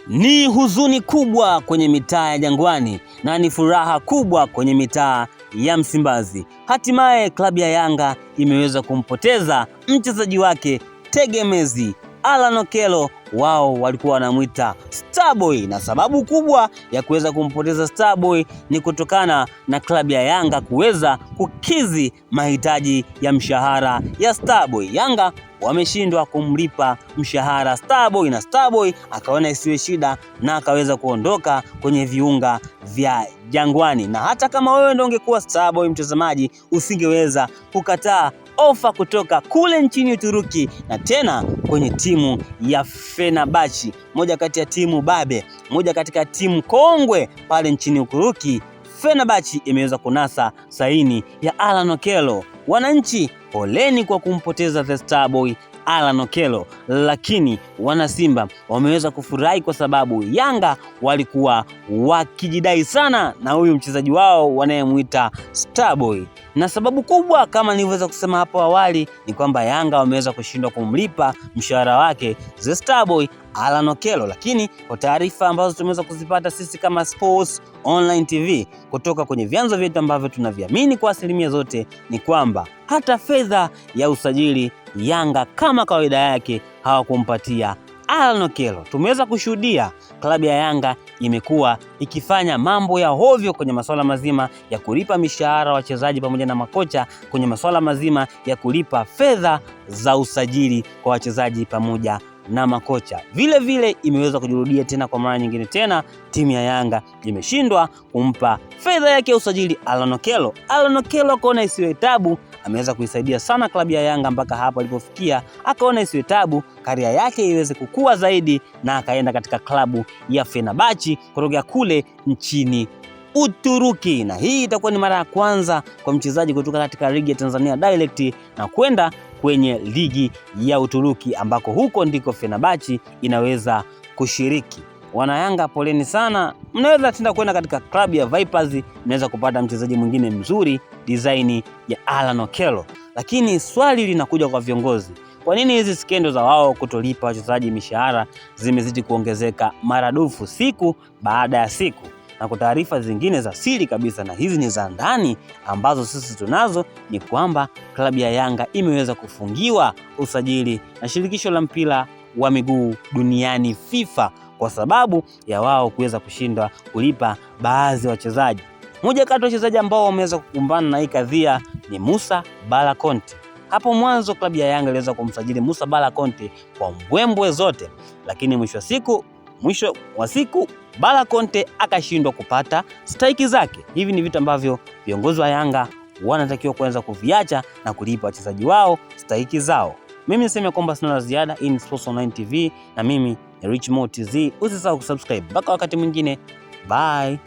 Ni huzuni kubwa kwenye mitaa ya Jangwani na ni furaha kubwa kwenye mitaa ya Msimbazi. Hatimaye klabu ya Yanga imeweza kumpoteza mchezaji wake tegemezi Alan Okello. Wao walikuwa wanamuita Starboy, na sababu kubwa ya kuweza kumpoteza Starboy ni kutokana na klabu ya Yanga kuweza kukidhi mahitaji ya mshahara ya Starboy. Yanga wameshindwa kumlipa mshahara Starboy, na Starboy akaona isiwe shida na akaweza kuondoka kwenye viunga vya Jangwani. Na hata kama wewe ndio ungekuwa Starboy, mtazamaji, usingeweza kukataa ofa kutoka kule nchini Uturuki, na tena kwenye timu ya Fenerbahce, moja kati ya timu babe, moja katika timu kongwe pale nchini Uturuki. Fenerbahce imeweza kunasa saini ya Alan Okello. Wananchi, poleni kwa kumpoteza the Starboy Alan Okello, lakini wana Simba wameweza kufurahi kwa sababu Yanga walikuwa wakijidai sana na huyu mchezaji wao wanayemuita Starboy. Na sababu kubwa kama nilivyoweza kusema hapo awali ni kwamba Yanga wameweza kushindwa kumlipa mshahara wake the Starboy Alan Okello. Lakini kwa taarifa ambazo tumeweza kuzipata sisi kama Sports Online TV kutoka kwenye vyanzo vyetu ambavyo tunaviamini kwa asilimia zote, ni kwamba hata fedha ya usajili Yanga kama kawaida yake hawakumpatia Alan Okello. Tumeweza kushuhudia klabu ya Yanga imekuwa ikifanya mambo ya hovyo kwenye masuala mazima ya kulipa mishahara wachezaji pamoja na makocha, kwenye masuala mazima ya kulipa fedha za usajili kwa wachezaji pamoja na makocha. Vile vile imeweza kujirudia tena kwa mara nyingine tena, timu ya Yanga imeshindwa kumpa fedha yake ya usajili Alan Okello. Alan Okello akaona isiwe tabu, ameweza kuisaidia sana klabu ya Yanga mpaka hapo alipofikia, akaona isiwe tabu karia yake iweze kukua zaidi, na akaenda katika klabu ya Fenerbahce kutoka kule nchini Uturuki. Na hii itakuwa ni mara ya kwanza kwa mchezaji kutoka katika ligi ya Tanzania direct na kwenda kwenye ligi ya Uturuki, ambako huko ndiko Fenerbahce inaweza kushiriki. Wana Yanga, poleni sana, mnaweza tenda kwenda katika klabu ya Vipers, mnaweza kupata mchezaji mwingine mzuri design ya Alan Okello. Lakini swali linakuja kwa viongozi, kwa nini hizi skendo za wao kutolipa wachezaji mishahara zimezidi kuongezeka maradufu siku baada ya siku? Na kwa taarifa zingine za siri kabisa, na hizi ni za ndani ambazo sisi tunazo, ni kwamba klabu ya Yanga imeweza kufungiwa usajili na shirikisho la mpira wa miguu duniani FIFA kwa sababu ya wao kuweza kushindwa kulipa baadhi ya wachezaji. Moja kati ya wachezaji ambao wameweza kukumbana na hii kadhia ni Musa Bala Conte. Hapo mwanzo klabu ya Yanga iliweza kumsajili Musa Bala Conte kwa mbwembwe zote, lakini mwisho wa siku Bala Conte akashindwa kupata stahiki zake. Hivi ni vitu ambavyo viongozi wa Yanga wanatakiwa kuanza kuviacha na kulipa wachezaji wao stahiki zao. Mimi niseme kwamba sina la ziada. Hii ni Sports Online TV na mimi ni Rich Mo TZ. Usisahau kusubscribe. Mpaka wakati mwingine, bye.